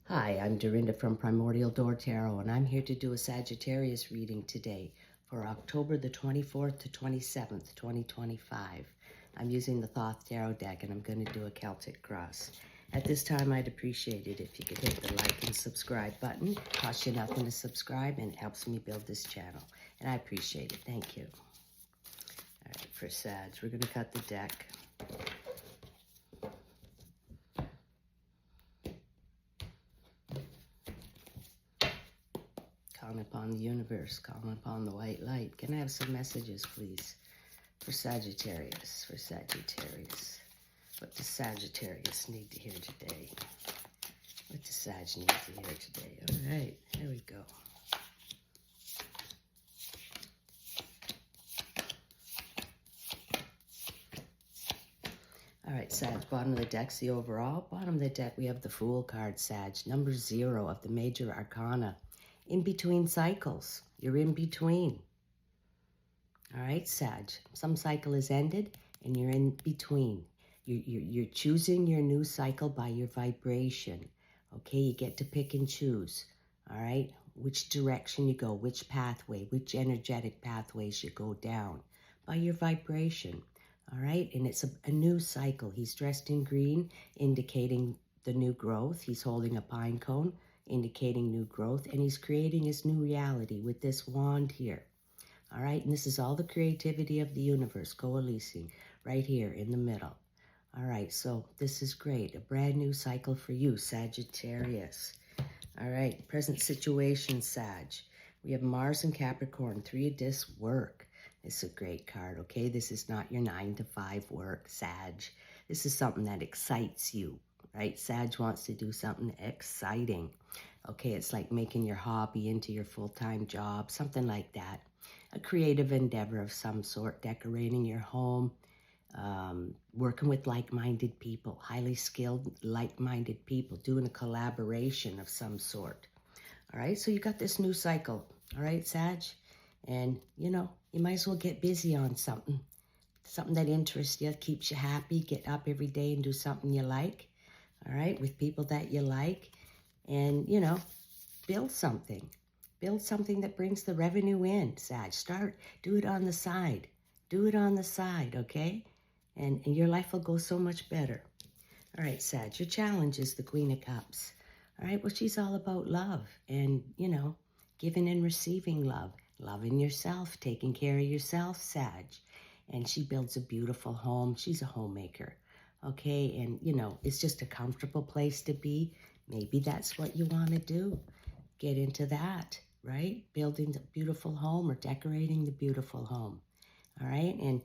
Hi, I'm Dorinda from PrimordialDor Tarot, and I'm here to do a Sagittarius reading today for October the 24th to 27th, 2025. I'm using the Thoth Tarot deck, and I'm going to do a Celtic cross. At this time, I'd appreciate it if you could hit the like and subscribe button. It costs you nothing to subscribe, and it helps me build this channel, and I appreciate it. Thank you. All right, for Sag, we're going to cut the deck. Calling upon the universe, calling upon the white light. Can I have some messages, please, for Sagittarius, What does Sagittarius need to hear today? What does Sag need to hear today? All right, here we go. All right, Sag, bottom of the deck's the overall. Bottom of the deck, we have the Fool card, Sag. Number 0 of the major arcana. In between cycles. You're in between. All right, Sag. Some cycle is ended, and you're in between. You're choosing your new cycle by your vibration. Okay, you get to pick and choose. All right, which direction you go, which pathway, which energetic pathways you go down by your vibration. All right, and it's a new cycle. He's dressed in green, indicating the new growth. He's holding a pine cone, indicating new growth, and he's creating his new reality with this wand here. All right, and this is all the creativity of the universe coalescing right here in the middle. All right, so this is great. A brand new cycle for you, Sagittarius. All right, present situation, Sag. We have Mars and Capricorn, 3 of Discs, work. This is a great card, okay? This is not your 9 to 5 work, Sag. This is something that excites you, right? Sag wants to do something exciting. Okay, it's like making your hobby into your full-time job, something like that. A creative endeavor of some sort, decorating your home, working with like-minded people, highly skilled, like-minded people, doing a collaboration of some sort. All right, so you got this new cycle, all right, Sag? And, you know, you might as well get busy on something that interests you, keeps you happy. Get up every day and do something you like, all right, with people that you like. And, you know, build something. Build something that brings the revenue in, Sag. Do it on the side. Do it on the side, okay? And your life will go so much better. All right, Sag, your challenge is the Queen of Cups. All right, well, she's all about love and, you know, giving and receiving love. Loving yourself, taking care of yourself, Sag. And she builds a beautiful home. She's a homemaker, okay? And, you know, it's just a comfortable place to be. Maybe that's what you want to do. Get into that, right? Building the beautiful home or decorating the beautiful home, all right? And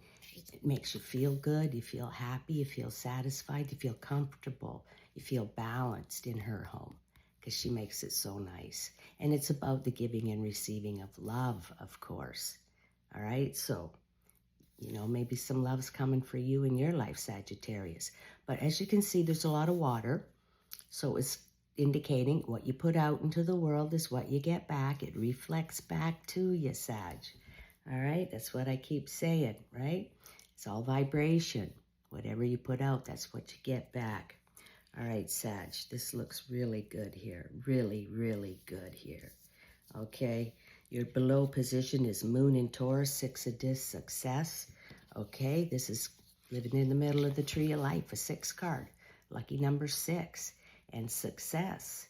it makes you feel good. You feel happy. You feel satisfied. You feel comfortable. You feel balanced in her home because she makes it so nice. And it's about the giving and receiving of love, of course, all right? So, you know, maybe some love's coming for you in your life, Sagittarius. But as you can see, there's a lot of water. So it's indicating what you put out into the world is what you get back. It reflects back to you, Sag. All right, that's what I keep saying, right? It's all vibration. Whatever you put out, that's what you get back. All right, Sag, this looks really good here. Really, really good here. Okay, your below position is Moon in Taurus, 6 of Discs, success. Okay, this is living in the middle of the tree of life, a 6 card. Lucky number 6. And success.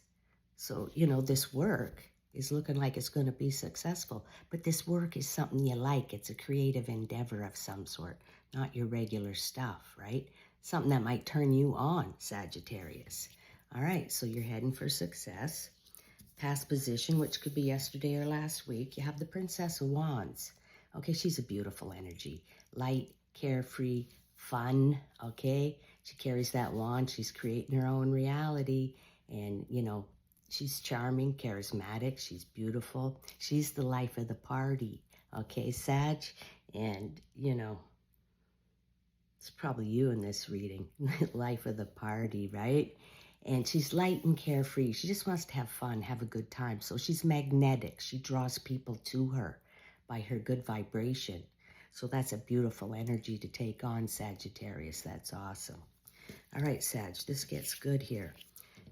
So, you know, this work is looking like it's going to be successful, but this work is something you like. It's a creative endeavor of some sort, not your regular stuff, right? Something that might turn you on, Sagittarius. All right, so you're heading for success. Past position, which could be yesterday or last week, you have the Princess of Wands. Okay, she's a beautiful energy. Light, carefree, fun, okay? She carries that wand. She's creating her own reality. And, you know, she's charming, charismatic. She's beautiful. She's the life of the party, okay, Sag? And, you know, it's probably you in this reading. Life of the party, right? And she's light and carefree. She just wants to have fun, have a good time. So she's magnetic. She draws people to her by her good vibration. So that's a beautiful energy to take on, Sagittarius. That's awesome. All right, Sag, this gets good here.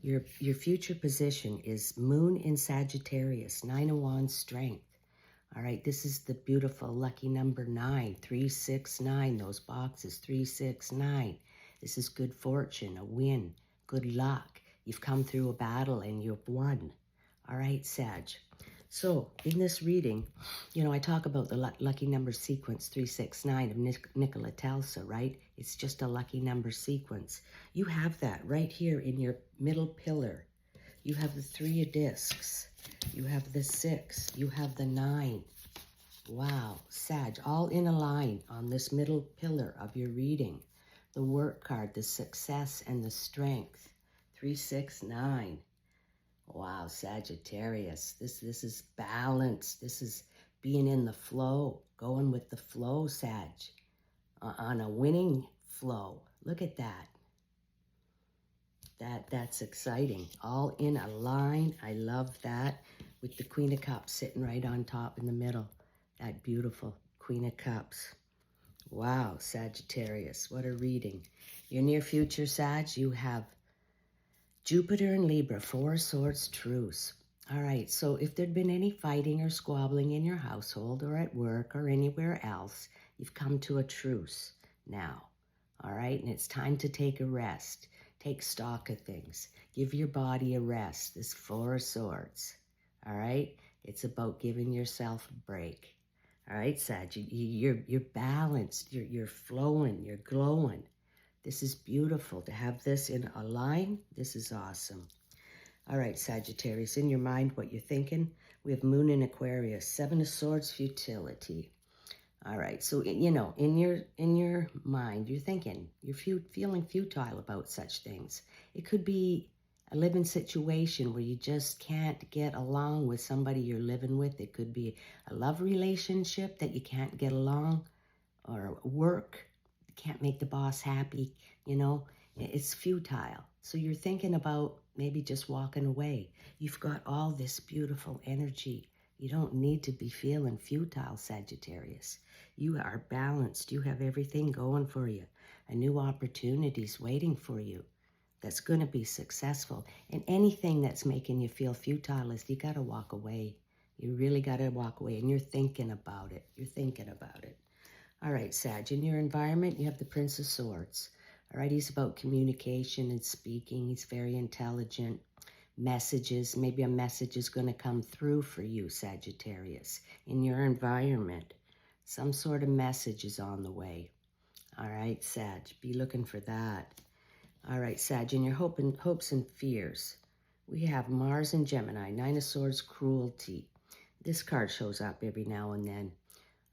Your future position is Moon in Sagittarius, 9 of Wands, strength. All right, this is the beautiful lucky number 9, 369, those boxes, 369. This is good fortune, a win, good luck. You've come through a battle and you've won. All right, Sag. So in this reading, you know, I talk about the lucky number sequence 369 of Nikola Tesla, right? It's just a lucky number sequence. You have that right here in your middle pillar. You have the 3 of discs. You have the 6. You have the 9. Wow, Sag, all in a line on this middle pillar of your reading. The work card, the success, and the strength. 369. Wow, Sagittarius, this is balance. This is being in the flow, going with the flow, Sag, on a winning flow. Look at that. That's exciting. All in a line. I love that. With the Queen of Cups sitting right on top in the middle. That beautiful Queen of Cups. Wow, Sagittarius, what a reading. Your near future, Sag, you have Jupiter and Libra, 4 of Swords, truce. All right, so if there'd been any fighting or squabbling in your household or at work or anywhere else, you've come to a truce now. All right, and it's time to take a rest. Take stock of things. Give your body a rest. This 4 of Swords. All right, it's about giving yourself a break. All right, Sag, you're balanced. You're flowing. You're glowing. This is beautiful. To have this in a line, this is awesome. All right, Sagittarius, in your mind, what you're thinking, we have Moon in Aquarius, 7 of Swords, futility. All right, so, you know, in your mind, you're thinking, you're feeling futile about such things. It could be a living situation where you just can't get along with somebody you're living with. It could be a love relationship that you can't get along, or work, can't make the boss happy, you know. It's futile. So you're thinking about maybe just walking away. You've got all this beautiful energy. You don't need to be feeling futile, Sagittarius. You are balanced. You have everything going for you. A new opportunity's waiting for you that's going to be successful. And anything that's making you feel futile is you got to walk away. You really got to walk away. And you're thinking about it. You're thinking about it. All right, Sag, in your environment, you have the Prince of Swords. All right, he's about communication and speaking. He's very intelligent. Messages, maybe a message is going to come through for you, Sagittarius. In your environment, some sort of message is on the way. All right, Sag, be looking for that. All right, Sag, in your hopes and fears, we have Mars and Gemini, 9 of Swords, cruelty. This card shows up every now and then.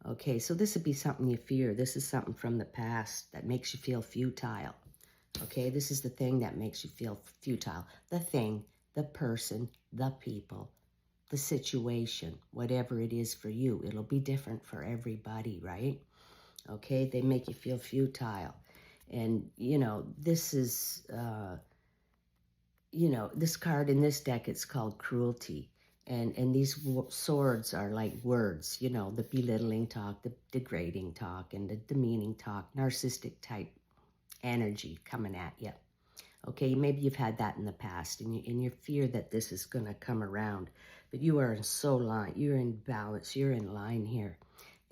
Okay, so this would be something you fear. This is something from the past that makes you feel futile. Okay, this is the thing that makes you feel futile. The thing, the person, the people, the situation, whatever it is for you. It'll be different for everybody, right? Okay, they make you feel futile. And, you know, this is, you know, this card in this deck, it's called cruelty. And these swords are like words, you know, the belittling talk, the degrading talk, and the demeaning talk, narcissistic type energy coming at you. Okay, maybe you've had that in the past, and you fear that this is going to come around. But you are in line. You're in balance. You're in line here.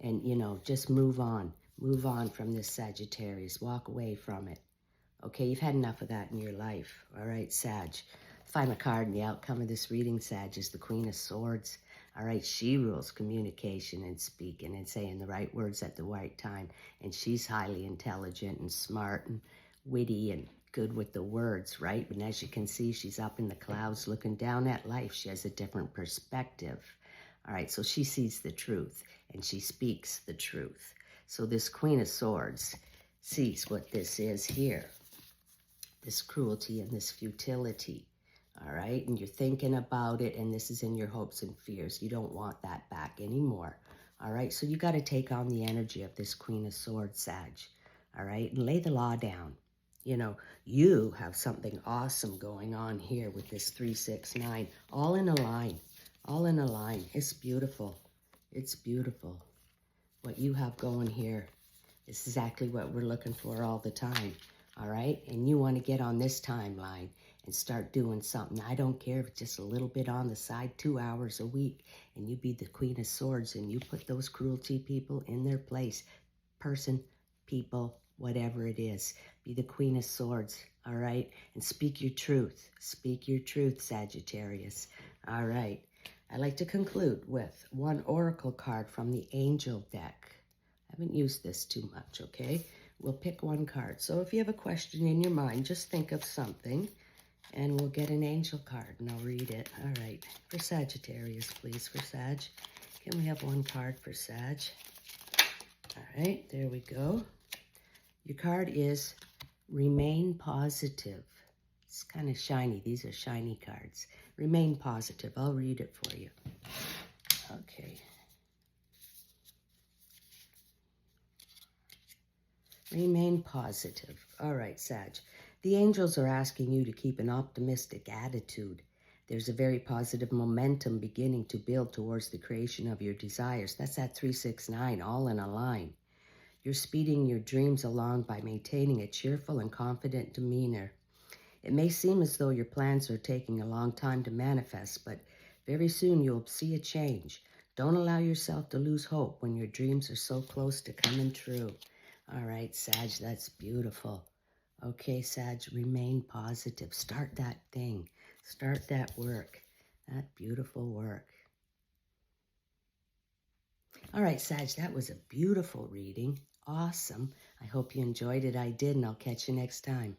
And, you know, just move on. Move on from this, Sagittarius. Walk away from it. Okay, you've had enough of that in your life. All right, Sag. Final card in the outcome of this reading, Sag, is the Queen of Swords. All right, she rules communication and speaking and saying the right words at the right time. And she's highly intelligent and smart and witty and good with the words, right? And as you can see, she's up in the clouds looking down at life. She has a different perspective. All right, so she sees the truth and she speaks the truth. So this Queen of Swords sees what this is here. This cruelty and this futility. All right, and you're thinking about it, and this is in your hopes and fears. You don't want that back anymore. All right, so you got to take on the energy of this Queen of Swords, Sag. All right, and lay the law down. You know, you have something awesome going on here with this 369. All in a line. All in a line. It's beautiful. It's beautiful. What you have going here is exactly what we're looking for all the time. All right, and you want to get on this timeline and start doing something. I don't care if it's just a little bit on the side, 2 hours a week, and you be the Queen of Swords and you put those cruelty people in their place. Person, people, whatever it is. Be the Queen of Swords, all right? And speak your truth. Speak your truth, Sagittarius. All right. I like to conclude with one oracle card from the Angel deck. I haven't used this too much, okay? We'll pick one card. So if you have a question in your mind, just think of something, and we'll get an angel card, and I'll read it. All right. For Sagittarius, please, for Sag. Can we have one card for Sag? All right, there we go. Your card is Remain Positive. It's kind of shiny. These are shiny cards. Remain positive. I'll read it for you. Okay. Remain positive. All right, Sag. The angels are asking you to keep an optimistic attitude. There's a very positive momentum beginning to build towards the creation of your desires. That's that 369, all in a line. You're speeding your dreams along by maintaining a cheerful and confident demeanor. It may seem as though your plans are taking a long time to manifest, but very soon you'll see a change. Don't allow yourself to lose hope when your dreams are so close to coming true. All right, Sag, that's beautiful. Okay, Sag, remain positive. Start that thing. Start that work. That beautiful work. All right, Sag, that was a beautiful reading. Awesome. I hope you enjoyed it. I did, and I'll catch you next time.